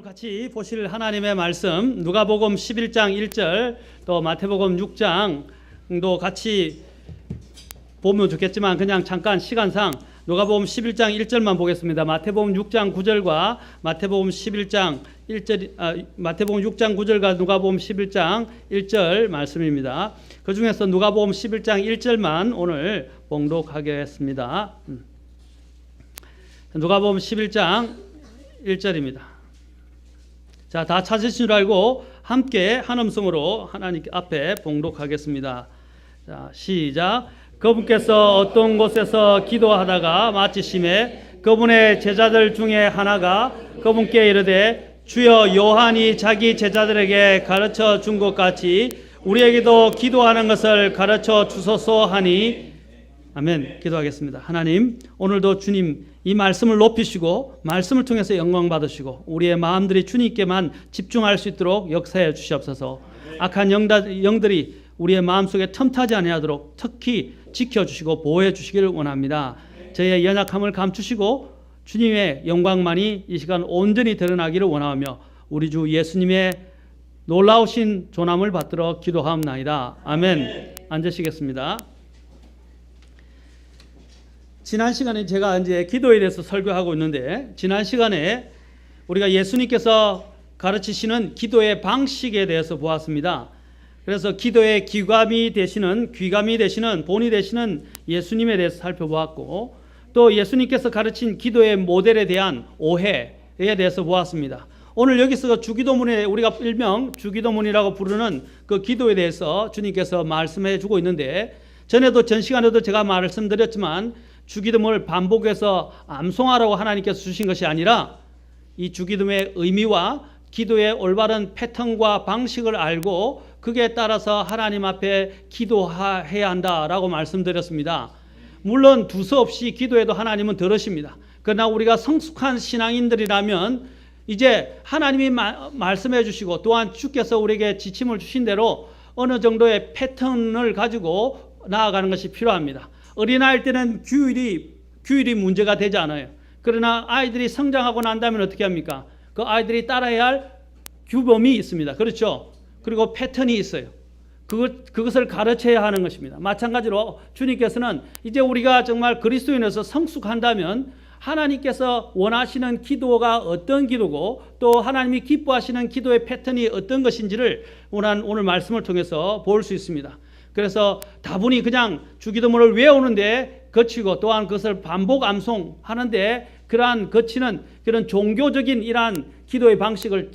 같이 보실 하나님의 말씀 누가복음 11장 1절 또 마태복음 6장도 같이 보면 좋겠지만 그냥 잠깐 시간상 누가복음 11장 1절만 보겠습니다. 마태복음 6장 9절과 마태복음 11장 1절 마태복음 6장 9절과 누가복음 11장 1절 말씀입니다. 그 중에서 누가복음 11장 1절만 오늘 봉독하겠습니다. 누가복음 11장 1절입니다. 자, 다 찾으신 줄 알고 함께 한 음성으로 하나님 앞에 봉독하겠습니다. 자, 시작. 그분께서 어떤 곳에서 기도하다가 마치심에 그분의 제자들 중에 하나가 그분께 이르되 주여 요한이 자기 제자들에게 가르쳐 준 것 같이 우리에게도 기도하는 것을 가르쳐 주소서 하니 아멘. 기도하겠습니다. 하나님, 오늘도 주님 이 말씀을 높이시고 말씀을 통해서 영광 받으시고 우리의 마음들이 주님께만 집중할 수 있도록 역사해 주시옵소서. 악한 영들이 우리의 마음속에 틈타지 아니하도록 특히 지켜주시고 보호해 주시기를 원합니다. 저희의 연약함을 감추시고 주님의 영광만이 이 시간 온전히 드러나기를 원하며 우리 주 예수님의 놀라우신 존함을 받들어 기도하옵나이다. 아멘. 앉으시겠습니다. 지난 시간에 제가 이제 기도에 대해서 설교하고 있는데 보지난 시간에 우리가 예수님께서 가르치시는 기도의 방식에 대해서 보았습니다. 그래서 기도의 귀감이 되시는 본이 되시는 예수님에 대해서 살펴보았고 또 예수님께서 가르친 기도의 모델에 대한 오해에 대해서 보았습니다. 오늘 여기서 주기도문에 우리가 일명 주기도문이라고 부르는 그 기도에 대해서 주님께서 말씀해 주고 있는데 전 시간에도 제가 말씀드렸지만 주기도문을 반복해서 암송하라고 하나님께서 주신 것이 아니라 이 주기도문의 의미와 기도의 올바른 패턴과 방식을 알고 그에 따라서 하나님 앞에 기도해야 한다라고 말씀드렸습니다. 물론 두서없이 기도해도 하나님은 들으십니다. 그러나 우리가 성숙한 신앙인들이라면 이제 하나님이 말씀해 주시고 또한 주께서 우리에게 지침을 주신 대로 어느 정도의 패턴을 가지고 나아가는 것이 필요합니다. 어린아이일 때는 규율이 문제가 되지 않아요. 그러나 아이들이 성장하고 난 다음에 어떻게 합니까? 그 아이들이 따라야 할 규범이 있습니다. 그렇죠? 그리고 패턴이 있어요. 그것을 가르쳐야 하는 것입니다. 마찬가지로 주님께서는 이제 우리가 정말 그리스도인으로서 성숙한다면 하나님께서 원하시는 기도가 어떤 기도고 또 하나님이 기뻐하시는 기도의 패턴이 어떤 것인지를 오늘 말씀을 통해서 볼 수 있습니다. 그래서 다분히 그냥 주기도문을 외우는데 거치고 또한 그것을 반복 암송하는데 그러한 거치는 그런 종교적인 이러한 기도의 방식을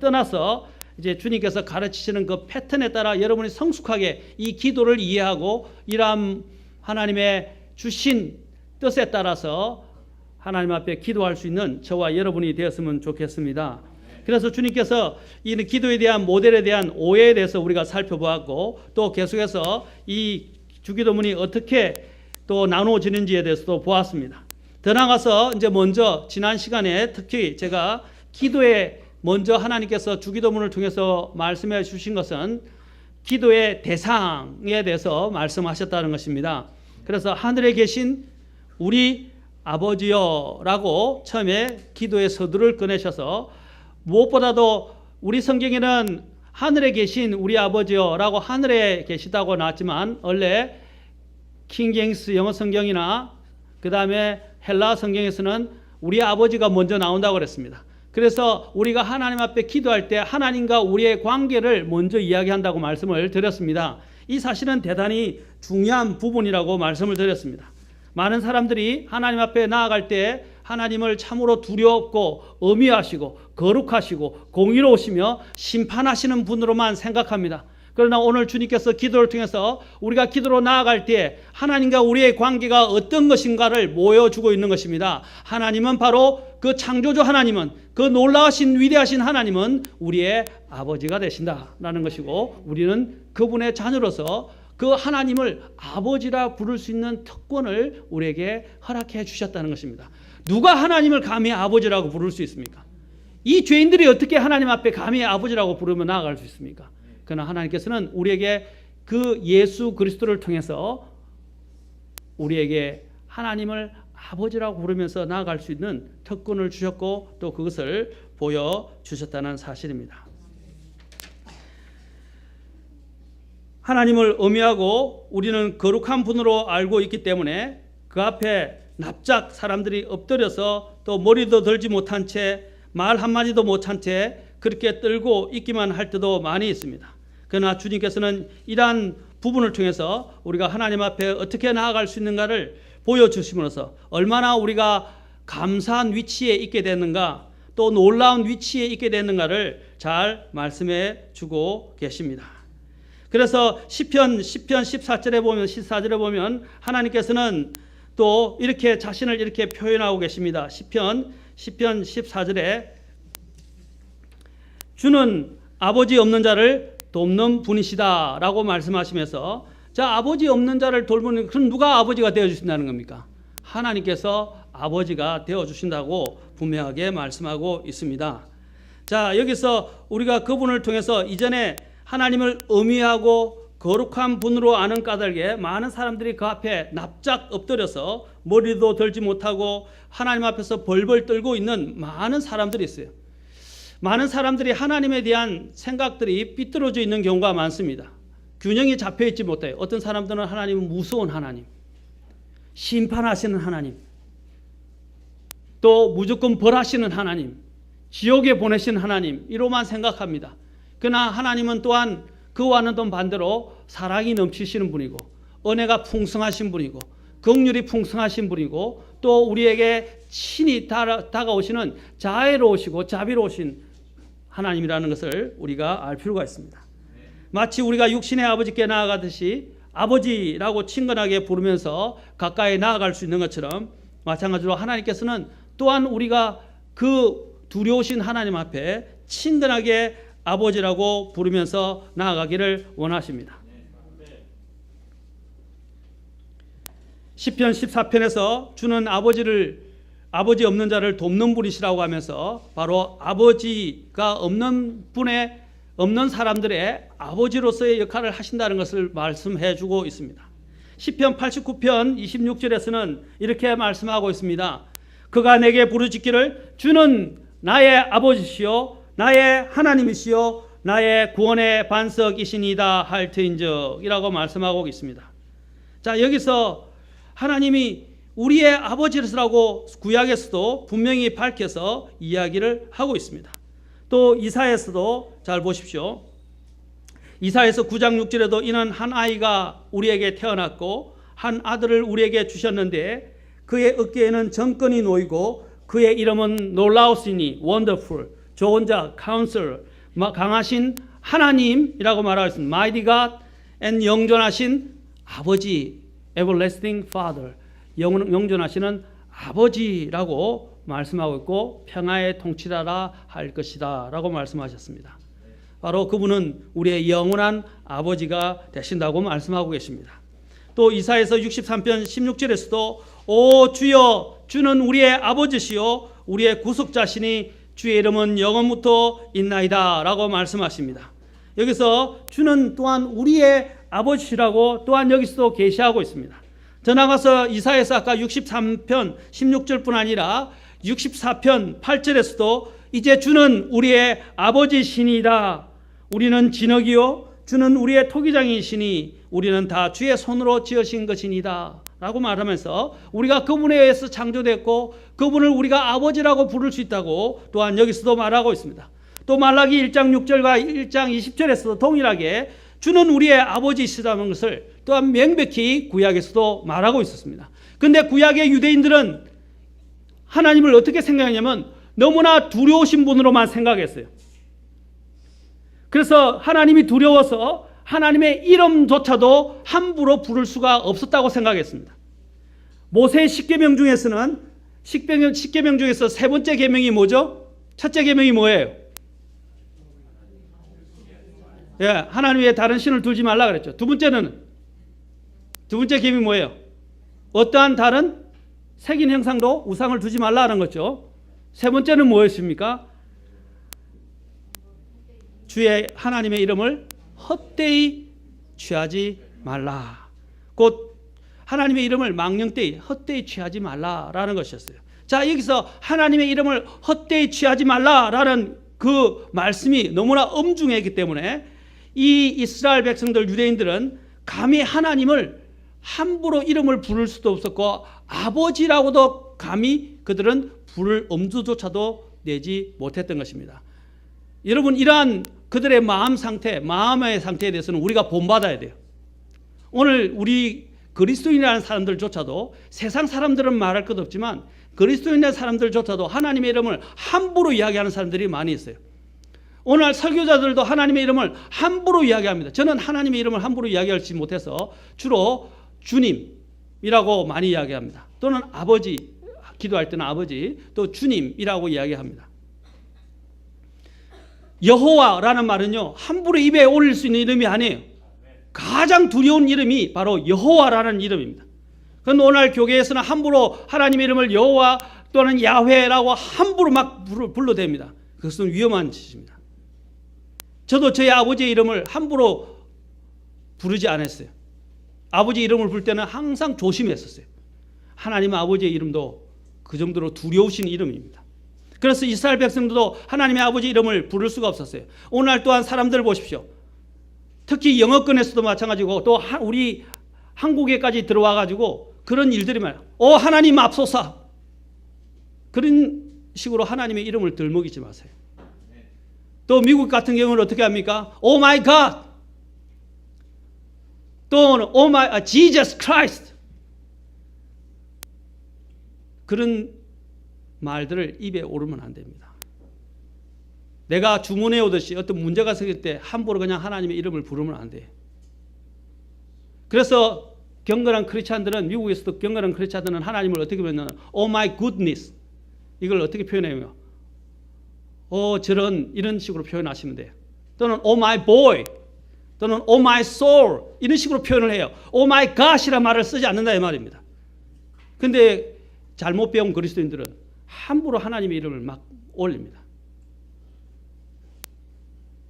떠나서 이제 주님께서 가르치시는 그 패턴에 따라 여러분이 성숙하게 이 기도를 이해하고 이러한 하나님의 주신 뜻에 따라서 하나님 앞에 기도할 수 있는 저와 여러분이 되었으면 좋겠습니다. 그래서 주님께서 이 기도에 대한 모델에 대한 오해에 대해서 우리가 살펴보았고 또 계속해서 이 주기도문이 어떻게 또 나누어지는지에 대해서도 보았습니다. 더 나아가서 이제 먼저 지난 시간에 특히 제가 기도에 먼저 하나님께서 주기도문을 통해서 말씀해 주신 것은 기도의 대상에 대해서 말씀하셨다는 것입니다. 그래서 하늘에 계신 우리 아버지여라고 처음에 기도의 서두를 꺼내셔서 무엇보다도 우리 성경에는 하늘에 계신 우리 아버지여라고 하늘에 계시다고 나왔지만 원래 킹제임스 영어 성경이나 그 다음에 헬라 성경에서는 우리 아버지가 먼저 나온다고 그랬습니다. 그래서 우리가 하나님 앞에 기도할 때 하나님과 우리의 관계를 먼저 이야기한다고 말씀을 드렸습니다. 이 사실은 대단히 중요한 부분이라고 말씀을 드렸습니다. 많은 사람들이 하나님 앞에 나아갈 때 하나님을 참으로 두렵고 엄위하시고 거룩하시고 공의로우시며 심판하시는 분으로만 생각합니다. 그러나 오늘 주님께서 기도를 통해서 우리가 기도로 나아갈 때 하나님과 우리의 관계가 어떤 것인가를 보여주고 있는 것입니다. 하나님은 바로 그 창조주 하나님은 그 놀라우신 위대하신 하나님은 우리의 아버지가 되신다라는 것이고 우리는 그분의 자녀로서 그 하나님을 아버지라 부를 수 있는 특권을 우리에게 허락해 주셨다는 것입니다. 누가 하나님을 감히 아버지라고 부를 수 있습니까? 이 죄인들이 어떻게 하나님 앞에 감히 아버지라고 부르며 나아갈 수 있습니까? 그러나 하나님께서는 우리에게 그 예수 그리스도를 통해서 우리에게 하나님을 아버지라고 부르면서 나아갈 수 있는 특권을 주셨고 또 그것을 보여주셨다는 사실입니다. 하나님을 엄미하고 우리는 거룩한 분으로 알고 있기 때문에 그 앞에 납작 사람들이 엎드려서 또 머리도 들지 못한 채 말 한마디도 못한 채 그렇게 떨고 있기만 할 때도 많이 있습니다. 그러나 주님께서는 이러한 부분을 통해서 우리가 하나님 앞에 어떻게 나아갈 수 있는가를 보여주심으로써 얼마나 우리가 감사한 위치에 있게 됐는가 또 놀라운 위치에 있게 됐는가를 잘 말씀해 주고 계십니다. 그래서 시편 14절에 보면 하나님께서는 또 이렇게 자신을 이렇게 표현하고 계십니다. 시편 14절에 주는 아버지 없는 자를 돕는 분이시다라고 말씀하시면서 자, 아버지 없는 자를 돌보는 그럼 누가 아버지가 되어 주신다는 겁니까? 하나님께서 아버지가 되어 주신다고 분명하게 말씀하고 있습니다. 자, 여기서 우리가 그분을 통해서 이전에 하나님을 엄미하고 거룩한 분으로 아는 까닭에 많은 사람들이 그 앞에 납작 엎드려서 머리도 들지 못하고 하나님 앞에서 벌벌 떨고 있는 많은 사람들이 있어요. 많은 사람들이 하나님에 대한 생각들이 삐뚤어져 있는 경우가 많습니다. 균형이 잡혀 있지 못해요. 어떤 사람들은 하나님은 무서운 하나님, 심판하시는 하나님, 또 무조건 벌하시는 하나님, 지옥에 보내신 하나님 이로만 생각합니다. 그러나 하나님은 또한 그와는 또 반대로 사랑이 넘치시는 분이고 은혜가 풍성하신 분이고 긍휼이 풍성하신 분이고 또 우리에게 친히 다가오시는 자애로우시고 자비로우신 하나님이라는 것을 우리가 알 필요가 있습니다. 마치 우리가 육신의 아버지께 나아가듯이 아버지라고 친근하게 부르면서 가까이 나아갈 수 있는 것처럼 마찬가지로 하나님께서는 또한 우리가 그 두려우신 하나님 앞에 친근하게 아버지라고 부르면서 나아가기를 원하십니다. 시편 14편에서 주는 아버지 없는 자를 돕는 분이시라고 하면서 바로 아버지가 없는 사람들의 아버지로서의 역할을 하신다는 것을 말씀해 주고 있습니다. 시편 89편 26절에서는 이렇게 말씀하고 있습니다. 그가 내게 부르짖기를 주는 나의 아버지시요 나의 하나님이시요 나의 구원의 반석이시니다 할 터인즉 이라고 말씀하고 있습니다. 자, 여기서 하나님이 우리의 아버지라고 구약에서도 분명히 밝혀서 이야기를 하고 있습니다. 또 이사야에서도 잘 보십시오. 이사야에서 9장 6절에도 이는 한 아이가 우리에게 태어났고 한 아들을 우리에게 주셨는데 그의 어깨에는 정권이 놓이고 그의 이름은 놀라우시니 원더풀 좋은 자, 카운슬, 강하신 하나님이라고 말하고 있습니다. Mighty God and 영존하신 아버지, everlasting Father, 영존하시는 아버지라고 말씀하고 있고 평화의 통치자라 할 것이다 라고 말씀하셨습니다. 바로 그분은 우리의 영원한 아버지가 되신다고 말씀하고 계십니다. 또 이사야서 63편 16절에서도 오 주여 주는 우리의 아버지시요 우리의 구속자시니 주의 이름은 영원부터 있나이다 라고 말씀하십니다. 여기서 주는 또한 우리의 아버지시라고 또한 여기서도 계시하고 있습니다. 더 나가서 이사야서 아까 63편 16절뿐 아니라 64편 8절에서도 이제 주는 우리의 아버지시니이다. 우리는 진흙이요 주는 우리의 토기장이시니 우리는 다 주의 손으로 지으신 것이니다 라고 말하면서 우리가 그분에 의해서 창조됐고 그분을 우리가 아버지라고 부를 수 있다고 또한 여기서도 말하고 있습니다. 또 말라기 1장 6절과 1장 20절에서도 동일하게 주는 우리의 아버지시라는 것을 또한 명백히 구약에서도 말하고 있었습니다. 그런데 구약의 유대인들은 하나님을 어떻게 생각하냐면 너무나 두려우신 분으로만 생각했어요. 그래서 하나님이 두려워서 하나님의 이름조차도 함부로 부를 수가 없었다고 생각했습니다. 모세의 10계명 중에서는 10계명 중에서 세 번째 계명이 뭐죠? 첫째 계명이 뭐예요? 예, 하나님 외에 다른 신을 두지 말라 그랬죠. 두 번째는 두 번째 계명이 뭐예요? 어떠한 다른 색인 형상도 우상을 두지 말라는 거죠. 세 번째는 무엇입니까? 주의 하나님의 이름을 헛되이 취하지 말라. 곧 하나님의 이름을 망령되이 헛되이 취하지 말라라는 것이었어요. 자, 여기서 하나님의 이름을 헛되이 취하지 말라라는 그 말씀이 너무나 엄중했기 때문에 이 이스라엘 백성들 유대인들은 감히 하나님을 함부로 이름을 부를 수도 없었고 아버지라고도 감히 그들은 부를 엄두조차도 내지 못했던 것입니다. 여러분, 이러한 그들의 마음 상태, 마음의 상태에 대해서는 우리가 본받아야 돼요. 오늘 우리 그리스도인이라는 사람들조차도 세상 사람들은 말할 것 없지만 그리스도인의 사람들조차도 하나님의 이름을 함부로 이야기하는 사람들이 많이 있어요. 오늘 설교자들도 하나님의 이름을 함부로 이야기합니다. 저는 하나님의 이름을 함부로 이야기하지 못해서 주로 주님이라고 많이 이야기합니다. 또는 아버지, 기도할 때는 아버지, 또 주님이라고 이야기합니다. 여호와라는 말은요, 함부로 입에 올릴 수 있는 이름이 아니에요. 가장 두려운 이름이 바로 여호와라는 이름입니다. 그런데 오늘 교회에서는 함부로 하나님의 이름을 여호와 또는 야훼라고 함부로 막 불러댑니다. 그것은 위험한 짓입니다. 저도 저희 아버지의 이름을 함부로 부르지 않았어요. 아버지 이름을 부를 때는 항상 조심했었어요. 하나님 아버지의 이름도 그 정도로 두려우신 이름입니다. 그래서 이스라엘 백성들도 하나님의 아버지 이름을 부를 수가 없었어요. 오늘 또한 사람들 보십시오. 특히 영어권에서도 마찬가지고 또 우리 한국에까지 들어와 가지고 그런 일들이 많아요. 하나님 앞소사, 그런 식으로 하나님의 이름을 들먹이지 마세요. 또 미국 같은 경우는 어떻게 합니까? 오 마이 갓, 또는 오 마이 지저스 크라이스트, 그런 말들을 입에 오르면 안 됩니다. 내가 주문해 오듯이 어떤 문제가 생길 때 함부로 그냥 하나님의 이름을 부르면 안 돼요. 그래서 경건한 크리스찬들은, 미국에서도 경건한 크리스찬들은 하나님을 어떻게 표현하냐면 Oh my goodness, 이걸 어떻게 표현해요? 저런, 이런 식으로 표현하시면 돼요. 또는 Oh my boy, 또는 Oh my soul, 이런 식으로 표현을 해요. Oh my God이라는 말을 쓰지 않는다 이 말입니다. 근데 잘못 배운 그리스도인들은 함부로 하나님의 이름을 막 올립니다.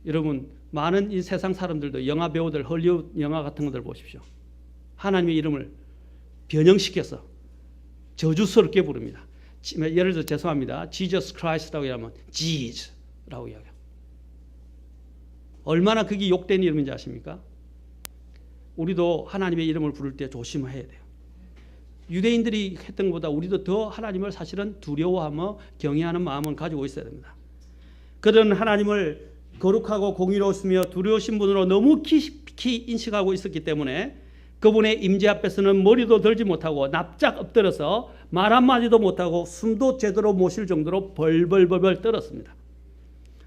여러분, 많은 이 세상 사람들도 영화 배우들, 헐리우드 영화 같은 것들 보십시오. 하나님의 이름을 변형시켜서 저주스럽게 부릅니다. 예를 들어 죄송합니다. Jesus Christ라고 하면 Jesus라고 이야기해요. 얼마나 그게 욕된 이름인지 아십니까? 우리도 하나님의 이름을 부를 때 조심해야 돼요. 유대인들이 했던 것보다 우리도 더 하나님을 사실은 두려워하며 경외하는 마음을 가지고 있어야 됩니다. 그들은 하나님을 거룩하고 공의로우시며 두려우신 분으로 너무 깊이 인식하고 있었기 때문에 그분의 임재 앞에서는 머리도 들지 못하고 납작 엎드려서 말 한마디도 못하고 숨도 제대로 못 쉴 정도로 벌벌벌벌 떨었습니다.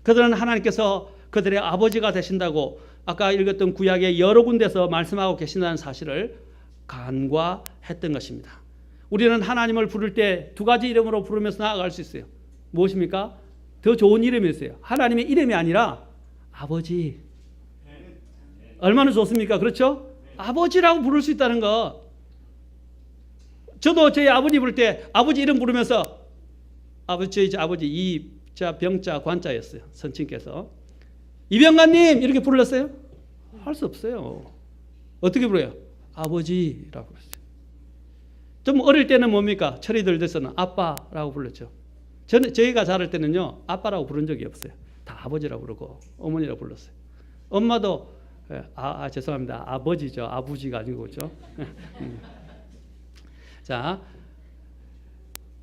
그들은 하나님께서 그들의 아버지가 되신다고 아까 읽었던 구약의 여러 군데서 말씀하고 계신다는 사실을 간과했던 것입니다. 우리는 하나님을 부를 때 두 가지 이름으로 부르면서 나아갈 수 있어요. 무엇입니까? 더 좋은 이름이 있어요. 하나님의 이름이 아니라 아버지. 얼마나 좋습니까? 그렇죠? 아버지라고 부를 수 있다는 거. 저도 저희 아버지 부를 때 아버지 이름 부르면서 저희 아버지 이자 병자 관자였어요. 선친께서 이병관님 이렇게 불렀어요? 할 수 없어요. 어떻게 불러요? 아버지라고 불렀어요. 좀 어릴 때는 뭡니까? 철이들 돼서는 아빠라고 불렀죠. 저희가 자랄 때는요, 아빠라고 부른 적이 없어요. 다 아버지라고 부르고 어머니라고 불렀어요. 엄마도 죄송합니다. 아버지죠. 아버지가 아니고 그렇죠. 자,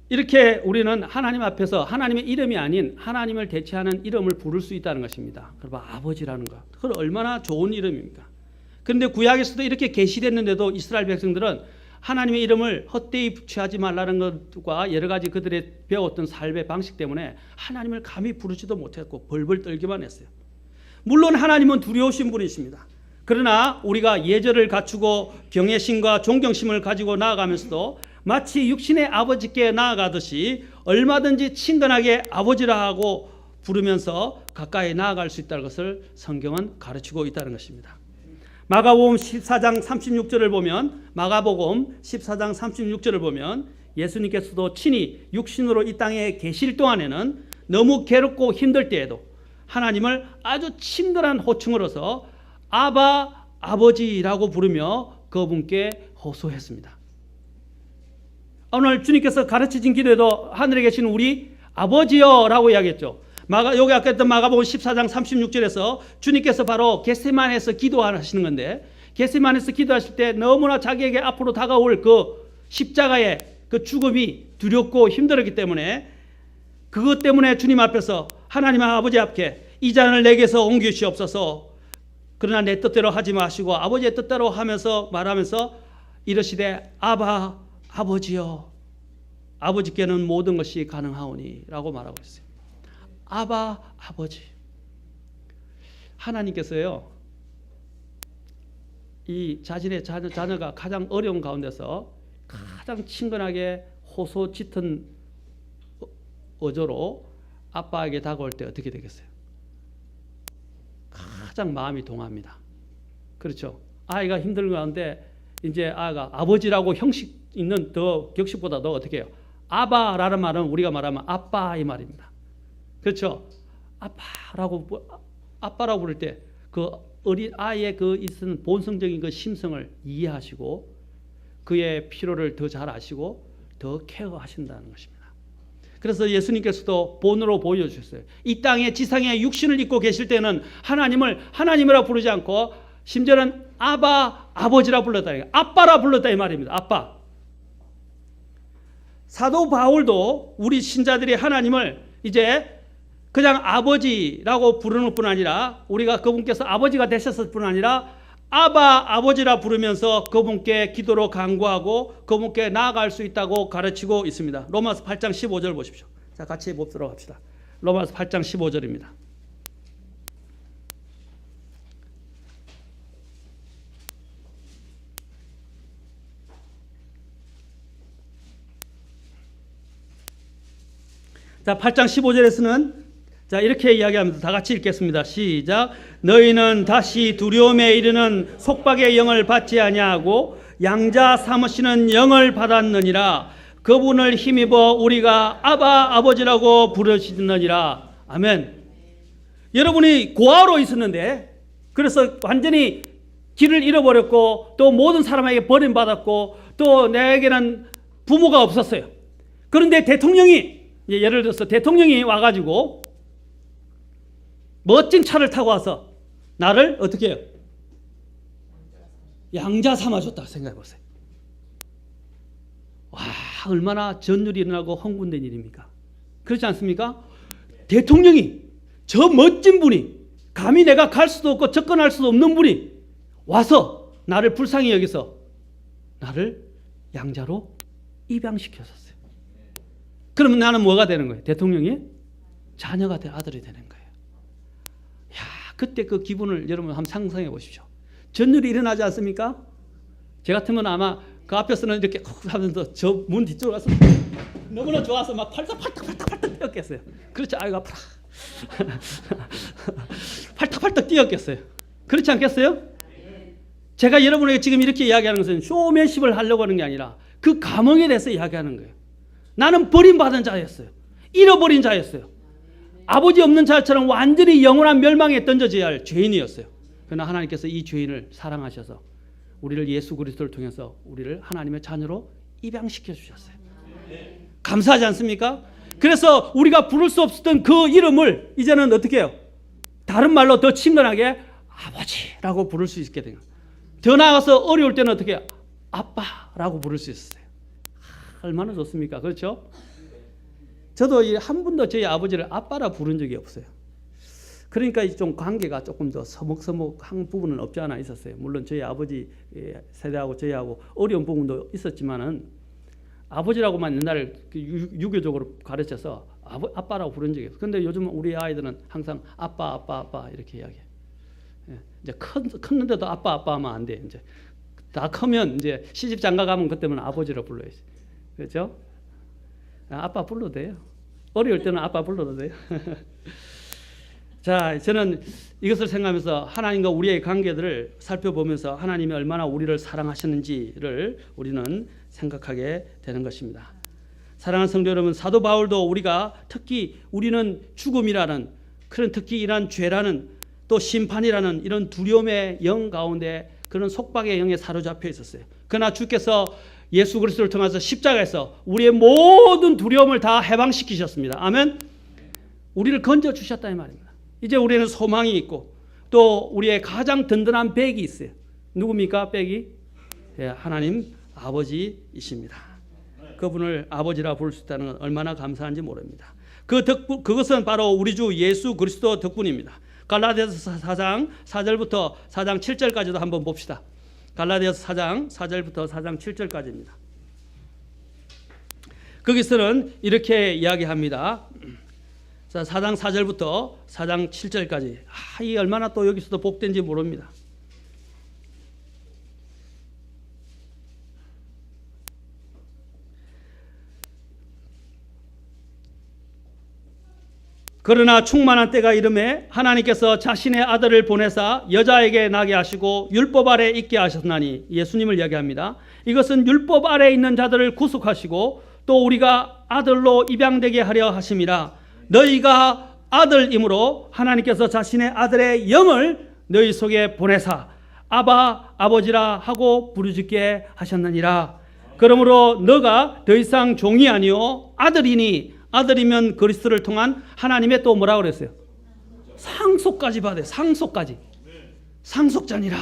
이렇게 우리는 하나님 앞에서 하나님의 이름이 아닌 하나님을 대체하는 이름을 부를 수 있다는 것입니다. 그럼 아버지라는 것, 그건 얼마나 좋은 이름입니까? 그런데 구약에서도 이렇게 계시됐는데도 이스라엘 백성들은 하나님의 이름을 헛되이 취하지 말라는 것과 여러 가지 그들의 배웠던 삶의 방식 때문에 하나님을 감히 부르지도 못했고 벌벌 떨기만 했어요. 물론 하나님은 두려우신 분이십니다. 그러나 우리가 예절을 갖추고 경외심과 존경심을 가지고 나아가면서도 마치 육신의 아버지께 나아가듯이 얼마든지 친근하게 아버지라 하고 부르면서 가까이 나아갈 수 있다는 것을 성경은 가르치고 있다는 것입니다. 마가복음 14장 36절을 보면 마가복음 14장 36절을 보면 예수님께서도 친히 육신으로 이 땅에 계실 동안에는 너무 괴롭고 힘들 때에도 하나님을 아주 친근한 호칭으로서 아바 아버지라고 부르며 그분께 호소했습니다. 오늘 주님께서 가르치신 기도에도 하늘에 계신 우리 아버지여라고 이야기했죠. 여기 아까 했던 마가복음 14장 36절에서 주님께서 바로 겟세마네에서 기도하시는 건데, 겟세마네에서 기도하실 때 너무나 자기에게 앞으로 다가올 그 십자가의 그 죽음이 두렵고 힘들었기 때문에 그것 때문에 주님 앞에서 하나님 아버지 앞에 이 잔을 내게서 옮기시옵소서, 그러나 내 뜻대로 하지 마시고 아버지의 뜻대로 하면서 말하면서 이르시되 아바 아버지여, 아버지께는 모든 것이 가능하오니 라고 말하고 있어요. 아바 아버지. 하나님께서요, 이 자신의 자녀가 가장 어려운 가운데서 가장 친근하게 호소 짙은 어조로 아빠에게 다가올 때 어떻게 되겠어요? 가장 마음이 동합니다. 그렇죠? 아이가 힘든 가운데 이제 아이가 아버지라고 형식 있는 더 격식보다 더 어떻게 해요? 아바라는 말은 우리가 말하면 아빠 이 말입니다. 그렇죠? 아빠라고 부를 때 그 어린 아이의 그 있는 본성적인 그 심성을 이해하시고 그의 필요를 더 잘 아시고 더 케어하신다는 것입니다. 그래서 예수님께서도 본으로 보여주셨어요. 이 땅에 지상에 육신을 입고 계실 때는 하나님을 하나님이라 부르지 않고 심지어는 아바 아버지라 불렀다, 아빠라 불렀다 이 말입니다. 아빠. 사도 바울도 우리 신자들이 하나님을 이제 그냥 아버지라고 부르는 뿐 아니라 우리가 그분께서 아버지가 되셨을 뿐 아니라 아바 아버지라 부르면서 그분께 기도로 간구하고 그분께 나아갈 수 있다고 가르치고 있습니다. 로마서 8장 15절 보십시오. 자, 같이 보도록 합시다. 로마서 8장 15절입니다. 자, 8장 15절에서는 자, 이렇게 이야기합니다. 다 같이 읽겠습니다. 시작. 너희는 다시 두려움에 이르는 속박의 영을 받지 아니하고 양자 삼으시는 영을 받았느니라. 그분을 힘입어 우리가 아바 아버지라고 부르시느니라. 아멘. 여러분이 고아로 있었는데 그래서 완전히 길을 잃어버렸고 또 모든 사람에게 버림받았고 또 내게는 부모가 없었어요. 그런데 대통령이, 예를 들어서 대통령이 와가지고 멋진 차를 타고 와서 나를 어떻게 해요? 양자 삼아줬다 생각해 보세요. 와, 얼마나 전율이 일어나고 흥분된 일입니까? 그렇지 않습니까? 대통령이, 저 멋진 분이, 감히 내가 갈 수도 없고 접근할 수도 없는 분이 와서 나를 불쌍히 여기서 나를 양자로 입양시켰었어요. 그러면 나는 뭐가 되는 거예요? 대통령이 자녀가 될 아들이 되는 거예요. 야, 그때 그 기분을 여러분 한번 상상해 보십시오. 전율이 일어나지 않습니까? 제 같으면 아마 그 앞에서는 이렇게 하면서 저 문 뒤쪽으로 가서 너무나 좋아서 막 팔딱팔딱 뛰었겠어요. 그렇지, 아이고 아파라. 팔딱팔딱 뛰었겠어요. 그렇지 않겠어요? 제가 여러분에게 지금 이렇게 이야기하는 것은 쇼맨십을 하려고 하는 게 아니라 그 감흥에 대해서 이야기하는 거예요. 나는 버림받은 자였어요. 잃어버린 자였어요. 아버지 없는 자처럼 완전히 영원한 멸망에 던져져야 할 죄인이었어요. 그러나 하나님께서 이 죄인을 사랑하셔서 우리를 예수 그리스도를 통해서 우리를 하나님의 자녀로 입양시켜 주셨어요. 감사하지 않습니까? 그래서 우리가 부를 수 없었던 그 이름을 이제는 어떻게 해요? 다른 말로 더 친근하게 아버지라고 부를 수 있게 된 거예요. 더 나아가서 어려울 때는 어떻게 해요? 아빠라고 부를 수 있었어요. 얼마나 좋습니까? 그렇죠? 저도 한 번도 저희 아버지를 아빠라 부른 적이 없어요. 그러니까 좀 관계가 조금 더 서먹서먹한 부분은 없지 않아 있었어요. 물론 저희 아버지 세대하고 저희하고 어려운 부분도 있었지만은 아버지라고만 옛날에 유교적으로 가르쳐서 아빠라고 부른 적이 없어요. 그런데 요즘 우리 아이들은 항상 아빠 이렇게 이야기해요. 이제 컸는데도 아빠 하면 안 돼. 이제 다 크면 이제 시집 장가 가면 그때는 아버지로 불러야지. 그렇죠? 아빠 불러도 돼요. 어려울 때는 아빠 불러도 돼요. 자, 저는 이것을 생각하면서 하나님과 우리의 관계들을 살펴보면서 하나님이 얼마나 우리를 사랑하셨는지를 우리는 생각하게 되는 것입니다. 사랑하는 성도 여러분, 사도 바울도 우리가 특히 우리는 죽음이라는 그런 특히 이런 죄라는 또 심판이라는 이런 두려움의 영 가운데 그런 속박의 영에 사로잡혀 있었어요. 그러나 주께서 예수 그리스도를 통해서 십자가에서 우리의 모든 두려움을 다 해방시키셨습니다. 아멘. 우리를 건져주셨다 이 말입니다. 이제 우리는 소망이 있고 또 우리의 가장 든든한 백이 있어요. 누굽니까? 백이? 예, 하나님 아버지이십니다. 그분을 아버지라 부를 수 있다는 건 얼마나 감사한지 모릅니다. 그것은 바로 우리 주 예수 그리스도 덕분입니다. 갈라디아서 4장 4절부터 4장 7절까지도 한번 봅시다. 갈라디아서 4장 4절부터 4장 7절까지입니다. 거기서는 이렇게 이야기합니다. 자, 4장 4절부터 4장 7절까지. 이 얼마나 또 여기서도 복된지 모릅니다. 그러나 충만한 때가 이르매 하나님께서 자신의 아들을 보내사 여자에게 나게 하시고 율법 아래 있게 하셨나니, 예수님을 이야기합니다. 이것은 율법 아래 있는 자들을 구속하시고 또 우리가 아들로 입양되게 하려 하심이라. 너희가 아들이므로 하나님께서 자신의 아들의 영을 너희 속에 보내사 아바 아버지라 하고 부르짖게 하셨느니라. 그러므로 너가 더 이상 종이 아니요 아들이니, 아들이면 그리스도를 통한 하나님의 또 뭐라고 그랬어요? 상속까지 받아요. 상속까지. 상속자니라.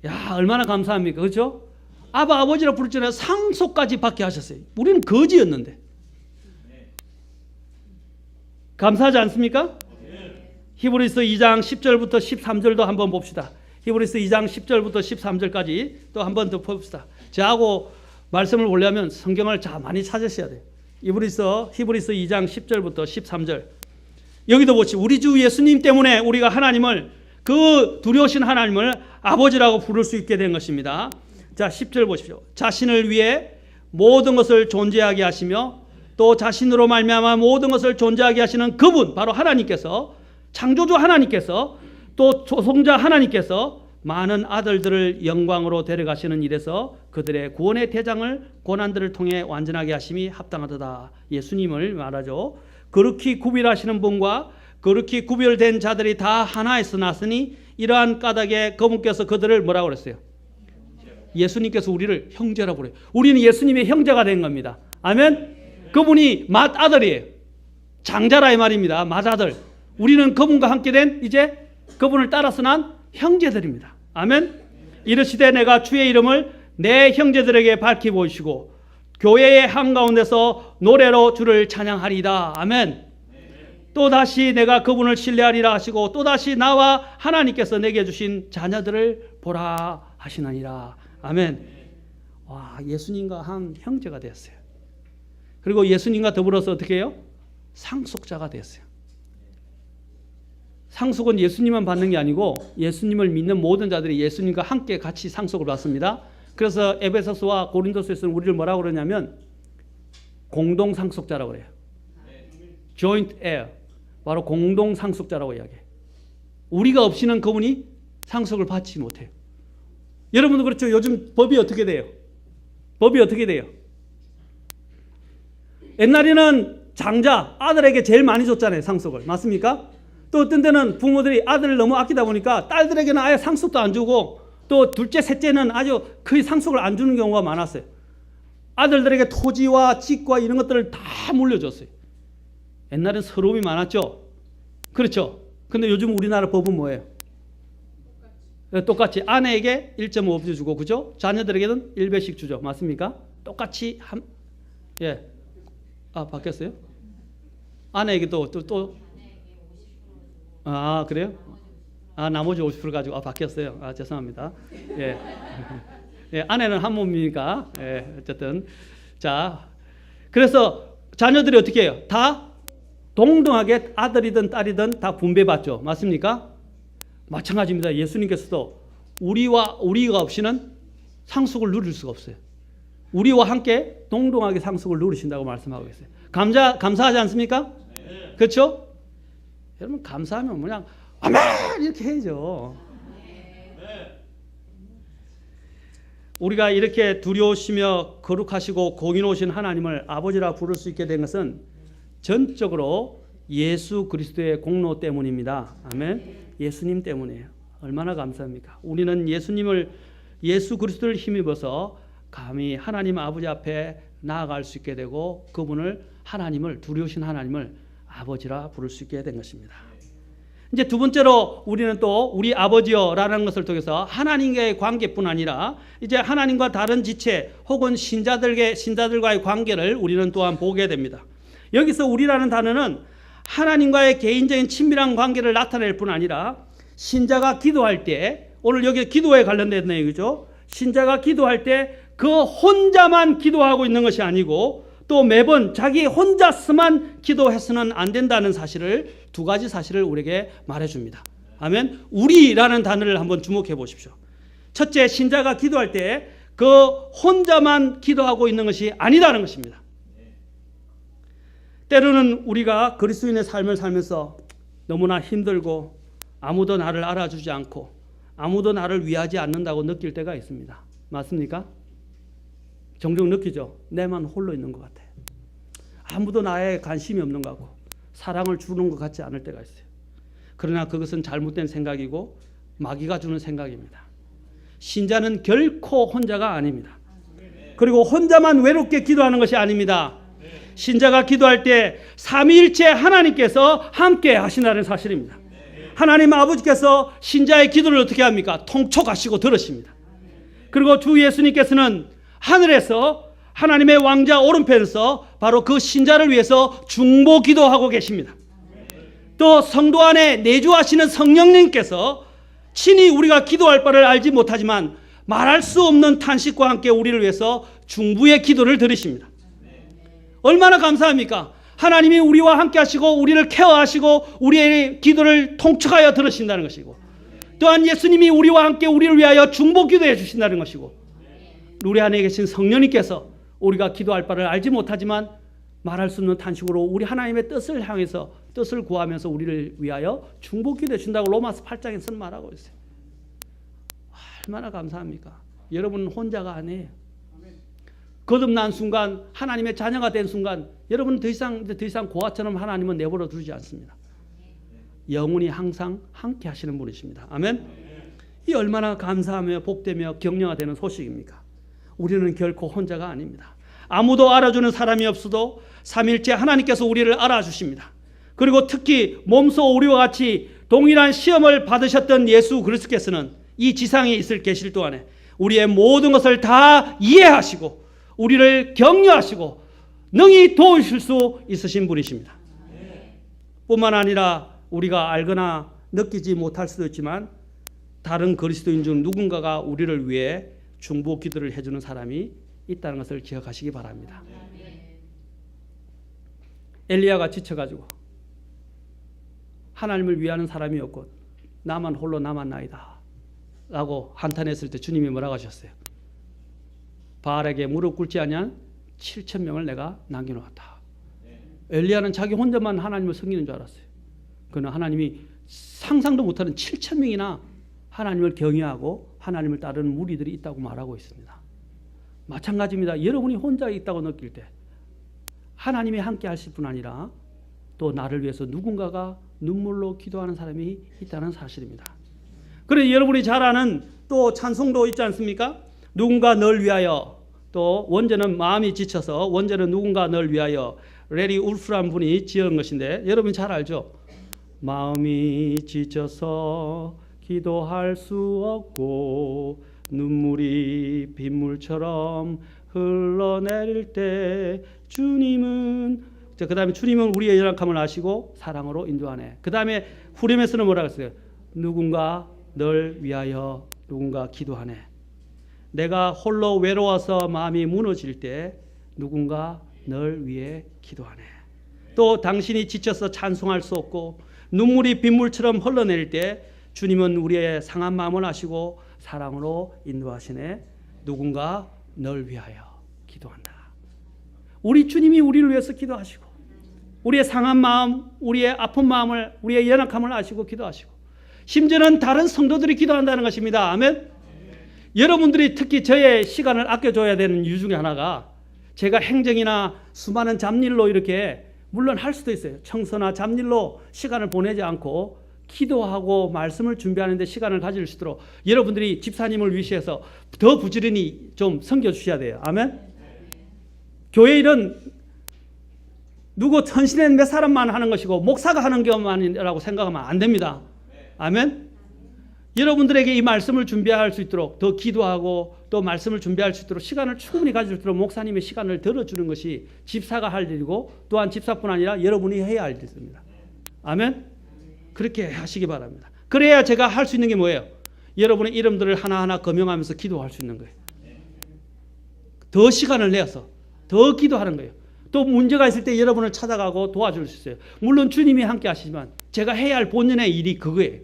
야, 얼마나 감사합니까? 그렇죠? 아바 아버지라 부르잖아요. 상속까지 받게 하셨어요. 우리는 거지였는데. 감사하지 않습니까? 히브리서 2장 10절부터 13절도 한번 봅시다. 히브리서 2장 10절부터 13절까지 또 한번 더 봅시다. 저하고 말씀을 보려면 성경을 자 많이 찾으셔야 돼요. 히브리서 2장 10절부터 13절. 여기도 보시. 우리 주 예수님 때문에 우리가 하나님을, 그 두려우신 하나님을 아버지라고 부를 수 있게 된 것입니다. 자, 10절 보십시오. 자신을 위해 모든 것을 존재하게 하시며 또 자신으로 말미암아 모든 것을 존재하게 하시는 그분, 바로 하나님께서, 창조주 하나님께서, 또 조성자 하나님께서 많은 아들들을 영광으로 데려가시는 일에서 그들의 구원의 대장을 고난들을 통해 완전하게 하심이 합당하도다. 예수님을 말하죠. 그렇게 구별하시는 분과 그렇게 구별된 자들이 다 하나에서 났으니 이러한 까닭에 그분께서 그들을 뭐라고 그랬어요? 예수님께서 우리를 형제라고 그래요. 우리는 예수님의 형제가 된 겁니다. 아멘. 그분이 맏아들이에요. 장자라 이 말입니다. 맏아들. 우리는 그분과 함께 된 이제 그분을 따라서 난 형제들입니다. 아멘. 이르시되 내가 주의 이름을 내 형제들에게 밝히 보이시고 교회의 한가운데서 노래로 주를 찬양하리이다. 아멘. 또다시 내가 그분을 신뢰하리라 하시고 또다시 나와 하나님께서 내게 주신 자녀들을 보라 하시나니라. 아멘. 와, 예수님과 한 형제가 되었어요. 그리고 예수님과 더불어서 어떻게 해요? 상속자가 되었어요. 상속은 예수님만 받는 게 아니고 예수님을 믿는 모든 자들이 예수님과 함께 같이 상속을 받습니다. 그래서 에베소서와 고린도서에서는 우리를 뭐라고 그러냐면 공동 상속자라고 그래요. joint heir. 바로 공동 상속자라고 이야기해요. 우리가 없이는 그분이 상속을 받지 못해요. 여러분도 그렇죠. 요즘 법이 어떻게 돼요? 법이 어떻게 돼요? 옛날에는 장자, 아들에게 제일 많이 줬잖아요. 상속을. 맞습니까? 또 어떤 때는 부모들이 아들을 너무 아끼다 보니까 딸들에게는 아예 상속도 안 주고 또 둘째, 셋째는 아주 거의 상속을 안 주는 경우가 많았어요. 아들들에게 토지와 집과 이런 것들을 다 물려줬어요. 옛날엔 서러움이 많았죠. 그렇죠. 근데 요즘 우리나라 법은 뭐예요? 똑같이 아내에게 1.5배 주고, 그죠? 자녀들에게는 1배씩 주죠. 맞습니까? 똑같이 예. 아, 바뀌었어요? 아내에게 또 아, 그래요? 아, 나머지 50% 가지고 바뀌었어요. 아, 죄송합니다. 예. 예, 아내는 한 몸이니까. 예, 어쨌든 자, 그래서 자녀들이 어떻게 해요? 다 동등하게 아들이든 딸이든 다 분배받죠. 맞습니까? 마찬가지입니다. 예수님께서도 우리가 없이는 상속을 누릴 수가 없어요. 우리와 함께 동등하게 상속을 누리신다고 말씀하고 계세요. 감사하지 않습니까? 네. 그렇죠? 여러분 감사하면 그냥 아멘 이렇게 해야죠. 우리가 이렇게 두려우시며 거룩하시고 공의로우신 하나님을 아버지라 부를 수 있게 된 것은 전적으로 예수 그리스도의 공로 때문입니다. 아멘. 예수님 때문이에요. 얼마나 감사합니까? 우리는 예수 그리스도를 힘입어서 감히 하나님 아버지 앞에 나아갈 수 있게 되고 그분을 두려우신 하나님을 아버지라 부를 수 있게 된 것입니다. 이제 두 번째로 우리는 또 우리 아버지여라는 것을 통해서 하나님과의 관계뿐 아니라 이제 하나님과 다른 지체 혹은 신자들과의 관계를 우리는 또한 보게 됩니다. 여기서 우리라는 단어는 하나님과의 개인적인 친밀한 관계를 나타낼 뿐 아니라 신자가 기도할 때, 오늘 여기 기도에 관련된 내용이죠. 신자가 기도할 때 그 혼자만 기도하고 있는 것이 아니고 또 매번 자기 혼자서만 기도해서는 안 된다는 사실을, 두 가지 사실을 우리에게 말해줍니다. 아멘. 우리라는 단어를 한번 주목해 보십시오. 첫째, 신자가 기도할 때 그 혼자만 기도하고 있는 것이 아니다는 것입니다. 때로는 우리가 그리스도인의 삶을 살면서 너무나 힘들고 아무도 나를 알아주지 않고 아무도 나를 위하지 않는다고 느낄 때가 있습니다. 맞습니까? 종종 느끼죠. 내만 홀로 있는 것 같아. 아무도 나에 관심이 없는 것 같고 사랑을 주는 것 같지 않을 때가 있어요. 그러나 그것은 잘못된 생각이고 마귀가 주는 생각입니다. 신자는 결코 혼자가 아닙니다. 그리고 혼자만 외롭게 기도하는 것이 아닙니다. 신자가 기도할 때 삼위일체 하나님께서 함께 하신다는 사실입니다. 하나님 아버지께서 신자의 기도를 어떻게 합니까? 통촉하시고 들으십니다. 그리고 주 예수님께서는 하늘에서 하나님의 왕자 오른편에서 바로 그 신자를 위해서 중보 기도하고 계십니다. 또 성도 안에 내주하시는 성령님께서 친히 우리가 기도할 바를 알지 못하지만 말할 수 없는 탄식과 함께 우리를 위해서 중부의 기도를 들으십니다. 얼마나 감사합니까? 하나님이 우리와 함께 하시고 우리를 케어하시고 우리의 기도를 통촉하여 들으신다는 것이고, 또한 예수님이 우리와 함께 우리를 위하여 중보 기도해 주신다는 것이고, 우리 안에 계신 성령님께서 우리가 기도할 바를 알지 못하지만 말할 수 없는 탄식으로 우리 하나님의 뜻을 향해서 뜻을 구하면서 우리를 위하여 중보 기도해 준다고 로마서 8장에서는 말하고 있어요. 얼마나 감사합니까? 여러분은 혼자가 아니에요. 거듭난 순간, 하나님의 자녀가 된 순간 여러분은 더 이상 고아처럼 하나님은 내버려 두지 않습니다. 영원히 항상 함께 하시는 분이십니다. 아멘. 이 얼마나 감사하며 복되며 격려가 되는 소식입니까? 우리는 결코 혼자가 아닙니다. 아무도 알아주는 사람이 없어도 삼일째 하나님께서 우리를 알아주십니다. 그리고 특히 몸소 우리와 같이 동일한 시험을 받으셨던 예수 그리스도께서는 이 지상에 계실 동안에 우리의 모든 것을 다 이해하시고 우리를 격려하시고 능히 도우실 수 있으신 분이십니다. 뿐만 아니라 우리가 알거나 느끼지 못할 수도 있지만 다른 그리스도인 중 누군가가 우리를 위해 중보 기도를 해주는 사람이 있다는 것을 기억하시기 바랍니다. 엘리야가 지쳐가지고 하나님을 위하는 사람이 없고 나만 홀로 남았나이다 라고 한탄했을 때 주님이 뭐라고 하셨어요? 바알에게 무릎 꿇지 아니한 7,000명을 내가 남겨놓았다. 엘리야는 자기 혼자만 하나님을 섬기는 줄 알았어요. 그러나 하나님이 상상도 못하는 7,000명이나 하나님을 경외하고 하나님을 따르는 무리들이 있다고 말하고 있습니다. 마찬가지입니다. 여러분이 혼자 있다고 느낄 때 하나님이 함께 하실 뿐 아니라 또 나를 위해서 누군가가 눈물로 기도하는 사람이 있다는 사실입니다. 그래서 여러분이 잘 아는 또 찬송도 있지 않습니까? 누군가 널 위하여, 또 원제는 마음이 지쳐서 원제는 누군가 널 위하여, 레리 울프란 분이 지은 것인데 여러분 잘 알죠? 마음이 지쳐서 기도할 수 없고 눈물이 빗물처럼 흘러내릴 때 주님은, 그 다음에 주님은 우리의 연약함을 아시고 사랑으로 인도하네. 그 다음에 후렴에서는 뭐라고 했어요? 누군가 널 위하여 누군가 기도하네. 내가 홀로 외로워서 마음이 무너질 때 누군가 널 위해 기도하네. 또 당신이 지쳐서 찬송할 수 없고 눈물이 빗물처럼 흘러내릴 때 주님은 우리의 상한 마음을 아시고 사랑으로 인도하시네. 누군가 널 위하여 기도한다. 우리 주님이 우리를 위해서 기도하시고 우리의 상한 마음, 우리의 아픈 마음을, 우리의 연약함을 아시고 기도하시고, 심지어는 다른 성도들이 기도한다는 것입니다. 아멘. 여러분들이 특히 저의 시간을 아껴줘야 되는 이유 중에 하나가, 제가 행정이나 수많은 잡일로 이렇게 물론 할 수도 있어요. 청소나 잡일로 시간을 보내지 않고 기도하고 말씀을 준비하는 데 시간을 가질 수 있도록 여러분들이 집사님을 위시해서 더 부지런히 좀 섬겨주셔야 돼요. 아멘. 교회 일은 누구 헌신된 몇 사람만 하는 것이고 목사가 하는 것만이라고 생각하면 안 됩니다. 아멘. 여러분들에게 이 말씀을 준비할 수 있도록 더 기도하고 또 말씀을 준비할 수 있도록 시간을 충분히 가질 수 있도록 목사님의 시간을 들어주는 것이 집사가 할 일이고, 또한 집사뿐 아니라 여러분이 해야 할 일입니다. 아멘. 그렇게 하시기 바랍니다. 그래야 제가 할 수 있는 게 뭐예요? 여러분의 이름들을 하나하나 거명하면서 기도할 수 있는 거예요. 더 시간을 내서 더 기도하는 거예요. 또 문제가 있을 때 여러분을 찾아가고 도와줄 수 있어요. 물론 주님이 함께 하시지만 제가 해야 할 본연의 일이 그거예요.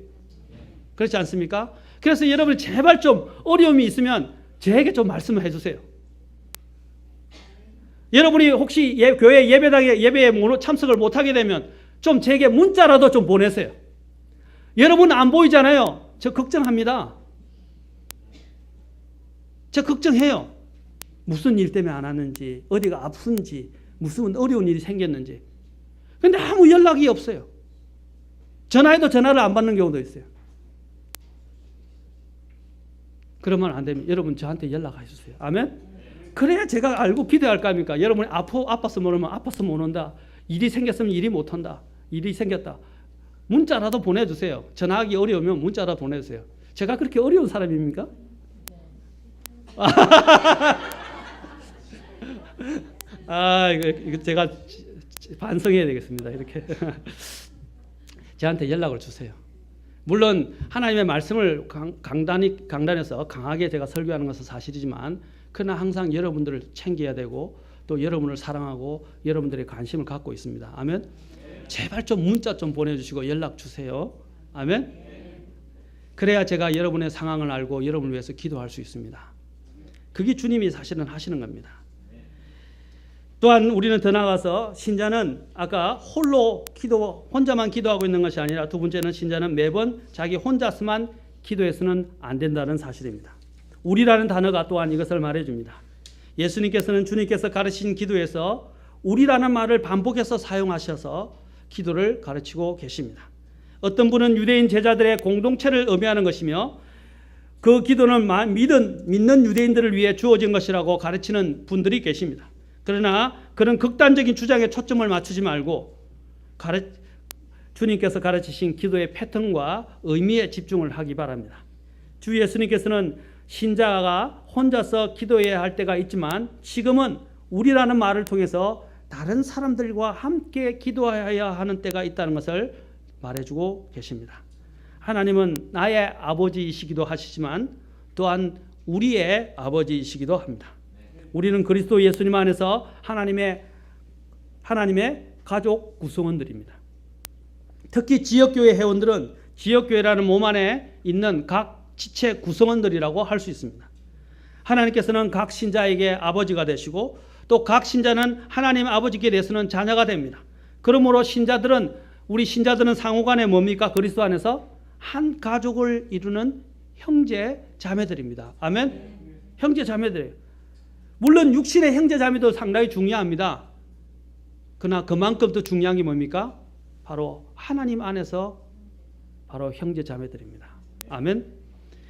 그렇지 않습니까? 그래서 여러분 제발 좀 어려움이 있으면 저에게 좀 말씀을 해주세요. 여러분이 혹시 교회 예배에 참석을 못하게 되면 좀 제게 문자라도 좀 보내세요. 여러분 안 보이잖아요. 저 걱정합니다. 저 걱정해요. 무슨 일 때문에 안 왔는지, 어디가 아픈지, 무슨 어려운 일이 생겼는지. 근데 아무 연락이 없어요. 전화해도 전화를 안 받는 경우도 있어요. 그러면 안 되면 여러분 저한테 연락해 주세요. 아멘. 그래야 제가 알고 기도할 거 아닙니까? 여러분이 아파서 못 오면 아파서 못 온다. 일이 생겼으면 일이 못 한다. 일이 생겼다. 문자라도 보내주세요. 전화하기 어려우면 문자라도 보내주세요. 제가 그렇게 어려운 사람입니까? 이거 제가 반성해야 되겠습니다. 이렇게 저한테 연락을 주세요. 물론 하나님의 말씀을 강단에서 강하게 제가 설교하는 것은 사실이지만, 그러나 항상 여러분들을 챙겨야 되고 또 여러분을 사랑하고 여러분들의 관심을 갖고 있습니다. 아멘. 제발 좀 문자 좀 보내주시고 연락 주세요. 아멘. 그래야 제가 여러분의 상황을 알고 여러분을 위해서 기도할 수 있습니다. 그게 주님이 사실은 하시는 겁니다. 또한 우리는 더 나아가서 신자는 아까 혼자만 기도하고 있는 것이 아니라, 두 번째는 신자는 매번 자기 혼자서만 기도해서는 안 된다는 사실입니다. 우리라는 단어가 또한 이것을 말해줍니다. 예수님께서는 주님께서 가르치신 기도에서 우리라는 말을 반복해서 사용하셔서 기도를 가르치고 계십니다. 어떤 분은 유대인 제자들의 공동체를 의미하는 것이며, 그 기도는 믿는 유대인들을 위해 주어진 것이라고 가르치는 분들이 계십니다. 그러나 그런 극단적인 주장에 초점을 맞추지 말고 주님께서 가르치신 기도의 패턴과 의미에 집중을 하기 바랍니다. 주 예수님께서는 신자가 혼자서 기도해야 할 때가 있지만, 지금은 우리라는 말을 통해서 다른 사람들과 함께 기도해야 하는 때가 있다는 것을 말해주고 계십니다. 하나님은 나의 아버지이시기도 하시지만 또한 우리의 아버지이시기도 합니다. 우리는 그리스도 예수님 안에서 하나님의 가족 구성원들입니다. 특히 지역교회 회원들은 지역교회라는 몸 안에 있는 각 지체 구성원들이라고 할 수 있습니다. 하나님께서는 각 신자에게 아버지가 되시고 또 각 신자는 하나님 아버지께 대해서는 자녀가 됩니다. 그러므로 우리 신자들은 상호간에 뭡니까? 그리스도 안에서 한 가족을 이루는 형제 자매들입니다. 아멘. 형제 자매들이에요. 물론 육신의 형제 자매도 상당히 중요합니다. 그러나 그만큼 더 중요한 게 뭡니까? 바로 하나님 안에서 바로 형제 자매들입니다. 아멘.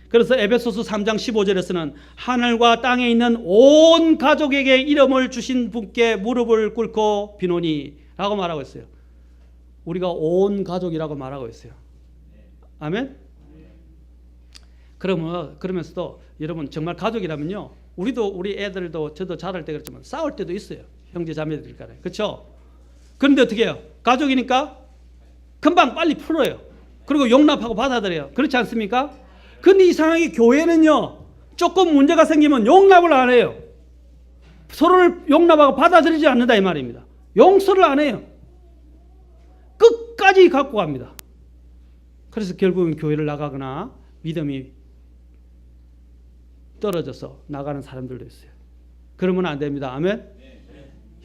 그래서 에베소서 3장 15절에서는 하늘과 땅에 있는 온 가족에게 이름을 주신 분께 무릎을 꿇고 비노니 라고 말하고 있어요. 우리가 온 가족이라고 말하고 있어요. 아멘. 그러면서도 여러분 정말 가족이라면요, 우리 애들도 저도 자랄 때 그렇지만 싸울 때도 있어요. 형제 자매들끼리. 그렇죠? 그런데 어떻게 해요? 가족이니까 금방 빨리 풀어요. 그리고 용납하고 받아들여요. 그렇지 않습니까? 근데 이상하게 교회는요, 조금 문제가 생기면 용납을 안 해요. 서로를 용납하고 받아들이지 않는다 이 말입니다. 용서를 안 해요. 끝까지 갖고 갑니다. 그래서 결국은 교회를 나가거나 믿음이 떨어져서 나가는 사람들도 있어요. 그러면 안 됩니다. 아멘.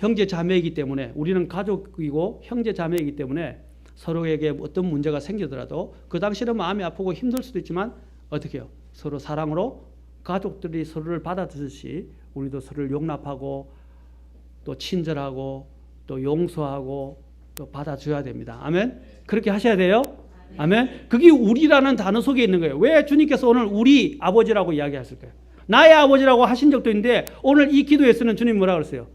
형제 자매이기 때문에 우리는 가족이고 형제 자매이기 때문에 서로에게 어떤 문제가 생기더라도 그 당시는 마음이 아프고 힘들 수도 있지만 어떻게 해요? 서로 사랑으로 가족들이 서로를 받아들듯이 우리도 서로를 용납하고 또 친절하고 또 용서하고 또 받아줘야 됩니다. 아멘. 그렇게 하셔야 돼요. 아멘. 그게 우리라는 단어 속에 있는 거예요. 왜 주님께서 오늘 우리 아버지라고 이야기하실까요? 나의 아버지라고 하신 적도 있는데 오늘 이 기도에서는 주님 뭐라 그랬어요?